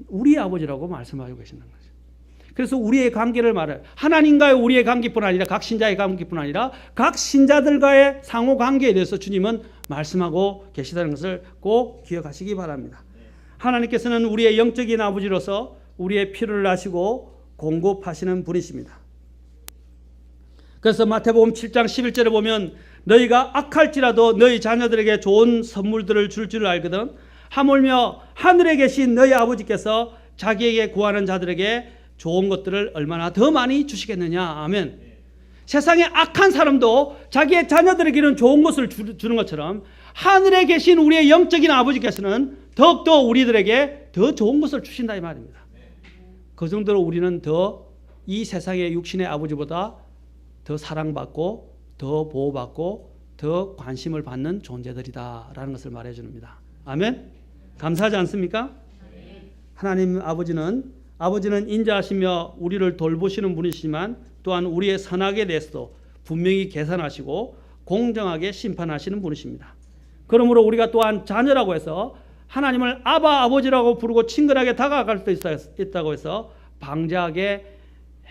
우리 아버지라고 말씀하고 계시는 거죠. 그래서 우리의 관계를 말해요. 하나님과의 우리의 관계뿐 아니라 각 신자의 관계뿐 아니라 각 신자들과의 상호 관계에 대해서 주님은 말씀하고 계시다는 것을 꼭 기억하시기 바랍니다. 하나님께서는 우리의 영적인 아버지로서 우리의 필요를 아시고 공급하시는 분이십니다. 그래서 마태복음 7장 11절에 보면 너희가 악할지라도 너희 자녀들에게 좋은 선물들을 줄 줄 알거든 하물며 하늘에 계신 너희 아버지께서 자기에게 구하는 자들에게 좋은 것들을 얼마나 더 많이 주시겠느냐. 아멘. 세상에 악한 사람도 자기의 자녀들에게는 좋은 것을 주는 것처럼 하늘에 계신 우리의 영적인 아버지께서는 더욱더 우리들에게 더 좋은 것을 주신다 이 말입니다. 그 정도로 우리는 더 이 세상의 육신의 아버지보다 더 사랑받고 더 보호받고 더 관심을 받는 존재들이다라는 것을 말해줍니다. 아멘. 감사하지 않습니까? 하나님 아버지는 인자하시며 우리를 돌보시는 분이시지만 또한 우리의 선악에 대해서도 분명히 계산하시고 공정하게 심판하시는 분이십니다. 그러므로 우리가 또한 자녀라고 해서 하나님을 아버지라고 부르고 친근하게 다가갈 수 있다고 해서 방자하게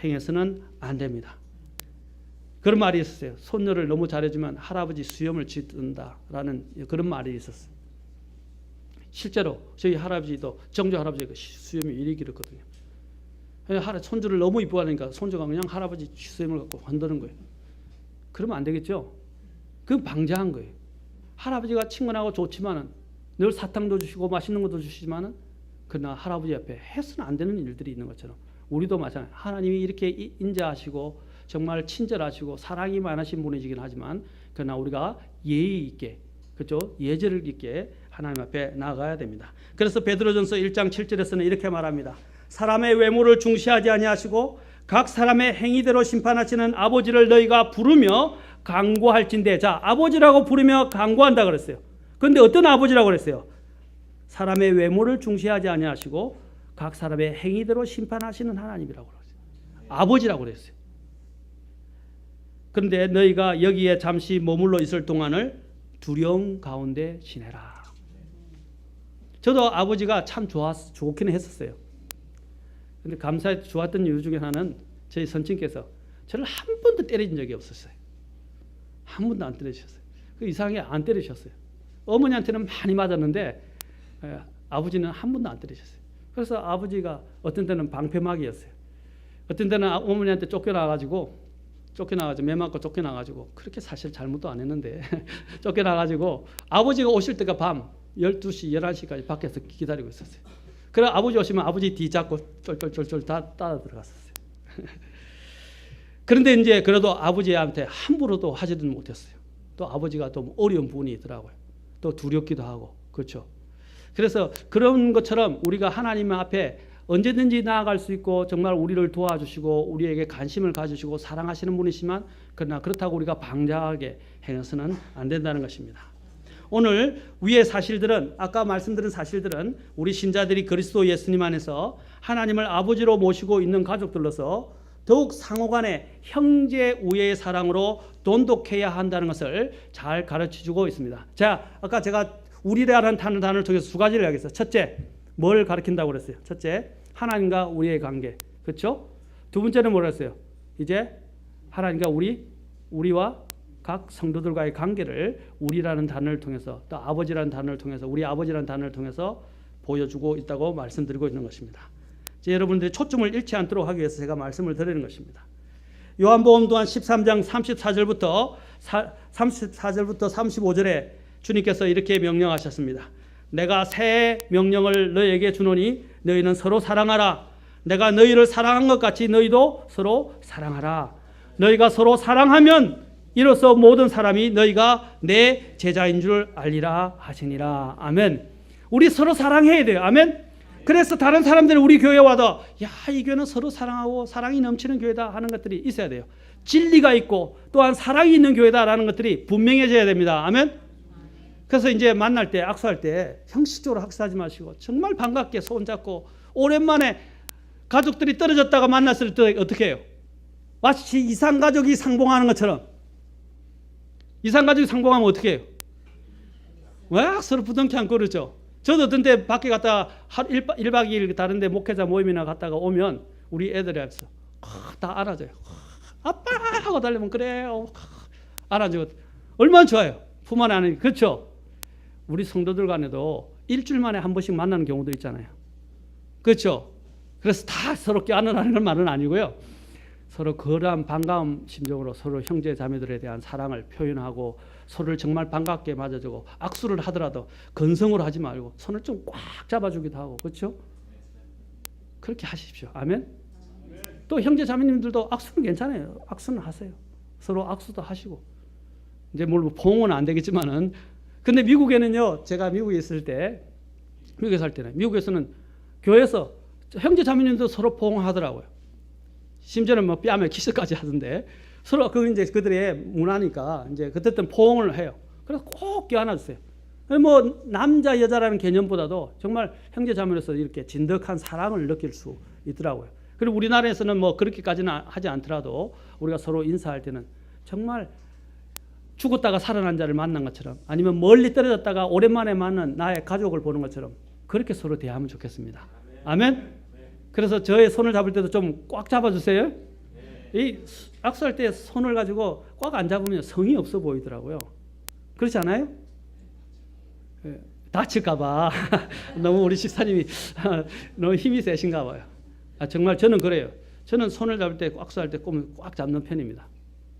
행해서는 안 됩니다. 그런 말이 있었어요. 손녀를 너무 잘해주면 할아버지 수염을 짓는다라는 그런 말이 있었어요. 실제로 저희 할아버지도 정조 할아버지가 수염이 이리 길었거든요. 손주를 너무 이뻐하니까 손주가 그냥 할아버지 수염을 갖고 흔드는 거예요. 그러면 안 되겠죠. 그건 방자한 거예요. 할아버지가 친근하고 좋지만은 늘 사탕도 주시고 맛있는 것도 주시지만은 그러나 할아버지 옆에 해서는 안 되는 일들이 있는 것처럼 우리도 마찬가지. 하나님이 이렇게 인자하시고 정말 친절하시고 사랑이 많으신 분이시긴 하지만 그러나 우리가 예의 있게 그렇죠? 예절을 있게 하나님 앞에 나가야 됩니다. 그래서 베드로전서 1장 7절에서는 이렇게 말합니다. 사람의 외모를 중시하지 아니하시고 각 사람의 행위대로 심판하시는 아버지를 너희가 부르며 간구할진대. 자, 아버지라고 부르며 간구한다 그랬어요. 그런데 어떤 아버지라고 그랬어요? 사람의 외모를 중시하지 아니하시고 각 사람의 행위대로 심판하시는 하나님이라고 그랬어요. 아버지라고 그랬어요. 그런데 너희가 여기에 잠시 머물러 있을 동안을 두려움 가운데 지내라. 저도 아버지가 참 좋기는 했었어요. 근데 감사히 좋았던 이유 중에 하나는 저희 선친께서 저를 한 번도 때린 적이 없었어요. 한 번도 안 때리셨어요. 그 이상하게 안 때리셨어요. 어머니한테는 많이 맞았는데 아버지는 한 번도 안 때리셨어요. 그래서 아버지가 어떤 때는 방패막이었어요. 어떤 때는 어머니한테 쫓겨나가지고 매 맞고 쫓겨나가지고 그렇게 사실 잘못도 안 했는데 쫓겨나가지고 아버지가 오실 때가 밤 12시, 11시까지 밖에서 기다리고 있었어요. 그래 아버지 오시면 아버지 뒤 잡고 쫄쫄쫄쫄 다 따라 들어갔었어요. 그런데 이제 그래도 아버지한테 함부로도 하지는 못했어요. 또 아버지가 또 어려운 분이 있더라고요. 또 두렵기도 하고 그렇죠. 그래서 그런 것처럼 우리가 하나님 앞에 언제든지 나아갈 수 있고 정말 우리를 도와주시고 우리에게 관심을 가지시고 사랑하시는 분이지만 그러나 그렇다고 우리가 방자하게 행해서는 안 된다는 것입니다. 오늘 위의 사실들은 아까 말씀드린 사실들은 우리 신자들이 그리스도 예수님 안에서 하나님을 아버지로 모시고 있는 가족들로서 더욱 상호간의 형제 우애의 사랑으로 돈독해야 한다는 것을 잘 가르쳐주고 있습니다. 자, 아까 제가 우리라는 단어를 통해서 두 가지를 이야기했어요. 첫째, 뭘 가르친다고 그랬어요? 첫째, 하나님과 우리의 관계. 그렇죠? 두 번째는 뭐라 했어요? 이제 하나님과 우리와 각 성도들과의 관계를 우리라는 단어를 통해서 또 아버지라는 단어를 통해서 우리 아버지라는 단어를 통해서 보여주고 있다고 말씀드리고 있는 것입니다. 이제 여러분들이 초점을 잃지 않도록 하기 위해서 제가 말씀을 드리는 것입니다. 요한복음 또한 13장 34절부터 35절에 주님께서 이렇게 명령하셨습니다. 내가 새 명령을 너희에게 주노니 너희는 서로 사랑하라. 내가 너희를 사랑한 것 같이 너희도 서로 사랑하라. 너희가 서로 사랑하면 이로써 모든 사람이 너희가 내 제자인 줄 알리라 하시니라. 아멘. 우리 서로 사랑해야 돼요. 아멘. 그래서 다른 사람들이 우리 교회에 와도 야, 이 교회는 서로 사랑하고 사랑이 넘치는 교회다 하는 것들이 있어야 돼요. 진리가 있고 또한 사랑이 있는 교회다라는 것들이 분명해져야 됩니다. 아멘. 그래서 이제 만날 때 악수할 때 형식적으로 악수하지 마시고 정말 반갑게 손잡고 오랜만에 가족들이 떨어졌다가 만났을 때 어떻게 해요? 마치 이산가족이 상봉하는 것처럼. 이산가족이 상봉하면 어떻게 해요? 왜 서로 부둥켜 안고 그러죠? 저도 어떤 때 밖에 갔다가 1박 2일 다른 데 목회자 모임이나 갔다가 오면 우리 애들이 했어. 다 안아줘요. 아빠 하고 달리면 그래요. 안아주고 얼마나 좋아요. 품 안에 안으니. 그렇죠? 우리 성도들 간에도 일주일 만에 한 번씩 만나는 경우도 있잖아요. 그렇죠? 그래서 다 서럽게 안으라는 말은 아니고요. 서로 그러한 반가움 심정으로 서로 형제 자매들에 대한 사랑을 표현하고 서로를 정말 반갑게 맞아주고 악수를 하더라도 건성으로 하지 말고 손을 좀 꽉 잡아주기도 하고 그렇죠? 그렇게 하십시오. 아멘. 또 형제 자매님들도 악수는 괜찮아요. 악수는 하세요. 서로 악수도 하시고 이제 뭐 포옹은 안 되겠지만은 근데 미국에는요. 제가 미국에 있을 때 미국에 살 때는 미국에서는 교회에서 형제 자매님도 서로 포옹하더라고요. 심지어는 뭐 뺨에 키스까지 하던데 서로 그 이제 그들의 문화니까 이제 그때부터 포옹을 해요. 그래서 꼭 껴안아주세요. 뭐 남자 여자라는 개념보다도 정말 형제 자매로서 이렇게 진득한 사랑을 느낄 수 있더라고요. 그리고 우리나라에서는 뭐 그렇게까지는 하지 않더라도 우리가 서로 인사할 때는 정말 죽었다가 살아난 자를 만난 것처럼 아니면 멀리 떨어졌다가 오랜만에 만난 나의 가족을 보는 것처럼 그렇게 서로 대하면 좋겠습니다. 아멘. 그래서 저의 손을 잡을 때도 좀 꽉 잡아주세요. 이 악수할 때 손을 가지고 꽉 안 잡으면 성의 없어 보이더라고요. 그렇지 않아요? 다칠까봐 너무 우리 식사님이 너무 힘이 세신가 봐요. 정말 저는 그래요. 저는 손을 잡을 때 악수할 때 꽉 잡는 편입니다.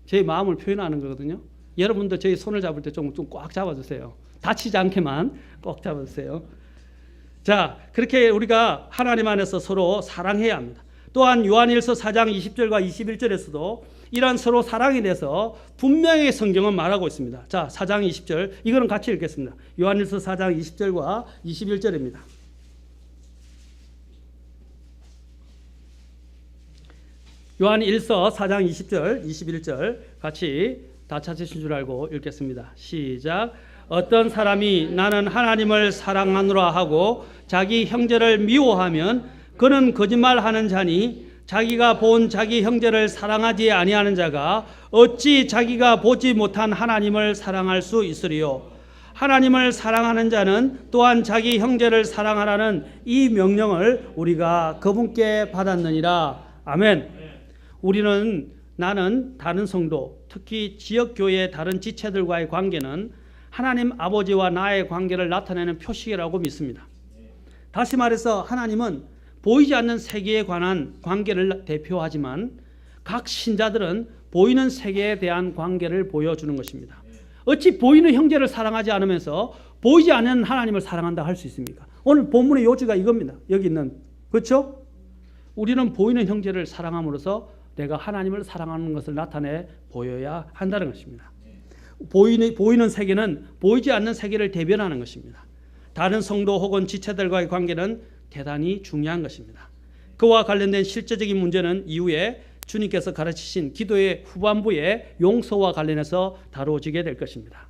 제 마음을 표현하는 거거든요. 여러분도 저희 손을 잡을 때 좀 꽉 잡아주세요. 다치지 않게만 꽉 잡아주세요. 자, 그렇게 우리가 하나님 안에서 서로 사랑해야 합니다. 또한 요한일서 4장 20절과 21절에서도 이러한 서로 사랑에 대해서 분명히 성경은 말하고 있습니다. 자, 4장 20절 이거는 같이 읽겠습니다. 요한일서 4장 20절과 21절입니다. 요한일서 4장 20절, 21절 같이 다 찾으신 줄 알고 읽겠습니다. 시작. 어떤 사람이 나는 하나님을 사랑하노라 하고 자기 형제를 미워하면 그는 거짓말하는 자니 자기가 본 자기 형제를 사랑하지 아니하는 자가 어찌 자기가 보지 못한 하나님을 사랑할 수 있으리요. 하나님을 사랑하는 자는 또한 자기 형제를 사랑하라는 이 명령을 우리가 그분께 받았느니라. 아멘. 나는 다른 성도, 특히 지역교회의 다른 지체들과의 관계는 하나님 아버지와 나의 관계를 나타내는 표식이라고 믿습니다. 다시 말해서 하나님은 보이지 않는 세계에 관한 관계를 대표하지만 각 신자들은 보이는 세계에 대한 관계를 보여주는 것입니다. 어찌 보이는 형제를 사랑하지 않으면서 보이지 않는 하나님을 사랑한다 할 수 있습니까? 오늘 본문의 요지가 이겁니다. 여기 있는 그렇죠? 우리는 보이는 형제를 사랑함으로써 내가 하나님을 사랑하는 것을 나타내 보여야 한다는 것입니다. 보이는 세계는 보이지 않는 세계를 대변하는 것입니다. 다른 성도 혹은 지체들과의 관계는 대단히 중요한 것입니다. 그와 관련된 실제적인 문제는 이후에 주님께서 가르치신 기도의 후반부의 용서와 관련해서 다루어지게 될 것입니다.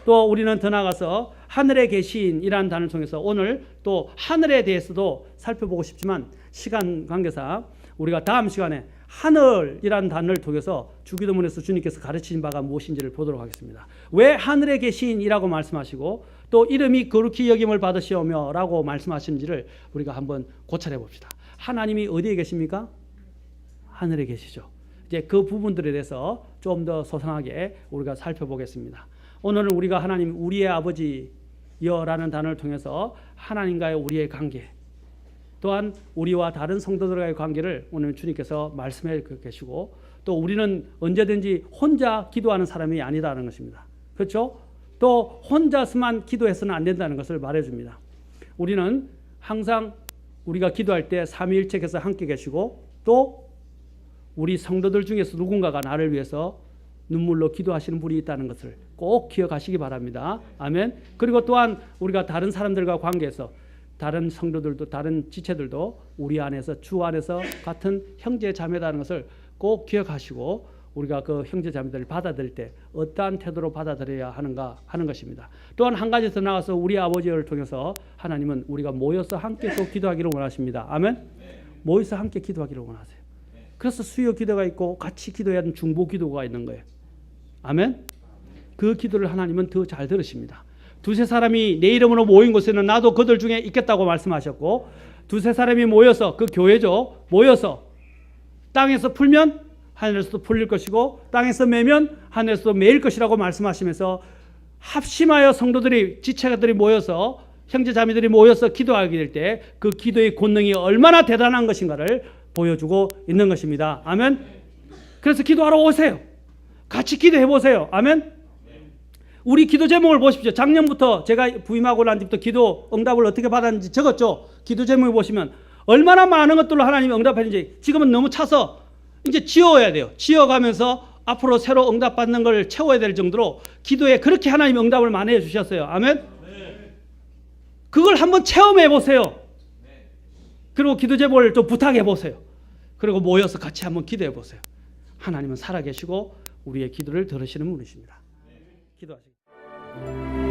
또 우리는 더 나아가서 하늘에 계신이라는 단어를 통해서 오늘 또 하늘에 대해서도 살펴보고 싶지만 시간 관계상 우리가 다음 시간에 하늘이라는 단어를 통해서 주기도문에서 주님께서 가르치신 바가 무엇인지를 보도록 하겠습니다. 왜 하늘에 계신이라고 말씀하시고 또 이름이 거룩히 여김을 받으시오며 라고 말씀하시는지를 우리가 한번 고찰해 봅시다. 하나님이 어디에 계십니까? 하늘에 계시죠. 이제 그 부분들에 대해서 좀 더 소상하게 우리가 살펴보겠습니다. 오늘은 우리가 하나님 우리의 아버지여라는 단어를 통해서 하나님과의 우리의 관계 또한 우리와 다른 성도들과의 관계를 오늘 주님께서 말씀해 계시고 또 우리는 언제든지 혼자 기도하는 사람이 아니다라는 것입니다. 그렇죠? 또 혼자서만 기도해서는 안 된다는 것을 말해줍니다. 우리는 항상 우리가 기도할 때 삼위일체께서 함께 계시고 또 우리 성도들 중에서 누군가가 나를 위해서 눈물로 기도하시는 분이 있다는 것을 꼭 기억하시기 바랍니다. 아멘. 그리고 또한 우리가 다른 사람들과 관계에서 다른 성도들도 다른 지체들도 우리 안에서 주 안에서 같은 형제 자매라는 것을 꼭 기억하시고 우리가 그 형제 자매들을 받아들일 때 어떠한 태도로 받아들여야 하는가 하는 것입니다. 또한 한 가지 더 나가서 우리 아버지를 통해서 하나님은 우리가 모여서 함께 또 기도하기를 원하십니다. 아멘. 모여서 함께 기도하기를 원하세요. 그래서 수요 기도가 있고 같이 기도해야 하는 중보 기도가 있는 거예요. 아멘. 그 기도를 하나님은 더 잘 들으십니다. 두세 사람이 내 이름으로 모인 곳에는 나도 그들 중에 있겠다고 말씀하셨고, 두세 사람이 모여서, 그 교회죠, 모여서 땅에서 풀면 하늘에서도 풀릴 것이고 땅에서 매면 하늘에서도 매일 것이라고 말씀하시면서 합심하여 성도들이, 지체가들이 모여서, 형제자매들이 모여서 기도하게 될 때 그 기도의 권능이 얼마나 대단한 것인가를 보여주고 있는 것입니다. 아멘. 그래서 기도하러 오세요. 같이 기도해 보세요. 아멘. 우리 기도 제목을 보십시오. 작년부터 제가 부임하고 난 뒤부터 기도 응답을 어떻게 받았는지 적었죠. 기도 제목을 보시면 얼마나 많은 것들로 하나님이 응답했는지. 지금은 너무 차서 이제 지워야 돼요. 지워가면서 앞으로 새로 응답받는 걸 채워야 될 정도로 기도에 그렇게 하나님이 응답을 많이 해주셨어요. 아멘. 그걸 한번 체험해 보세요. 그리고 기도 제목을 좀 부탁해 보세요. 그리고 모여서 같이 한번 기도해 보세요. 하나님은 살아계시고 우리의 기도를 들으시는 분이십니다. 기도하시겠습니다.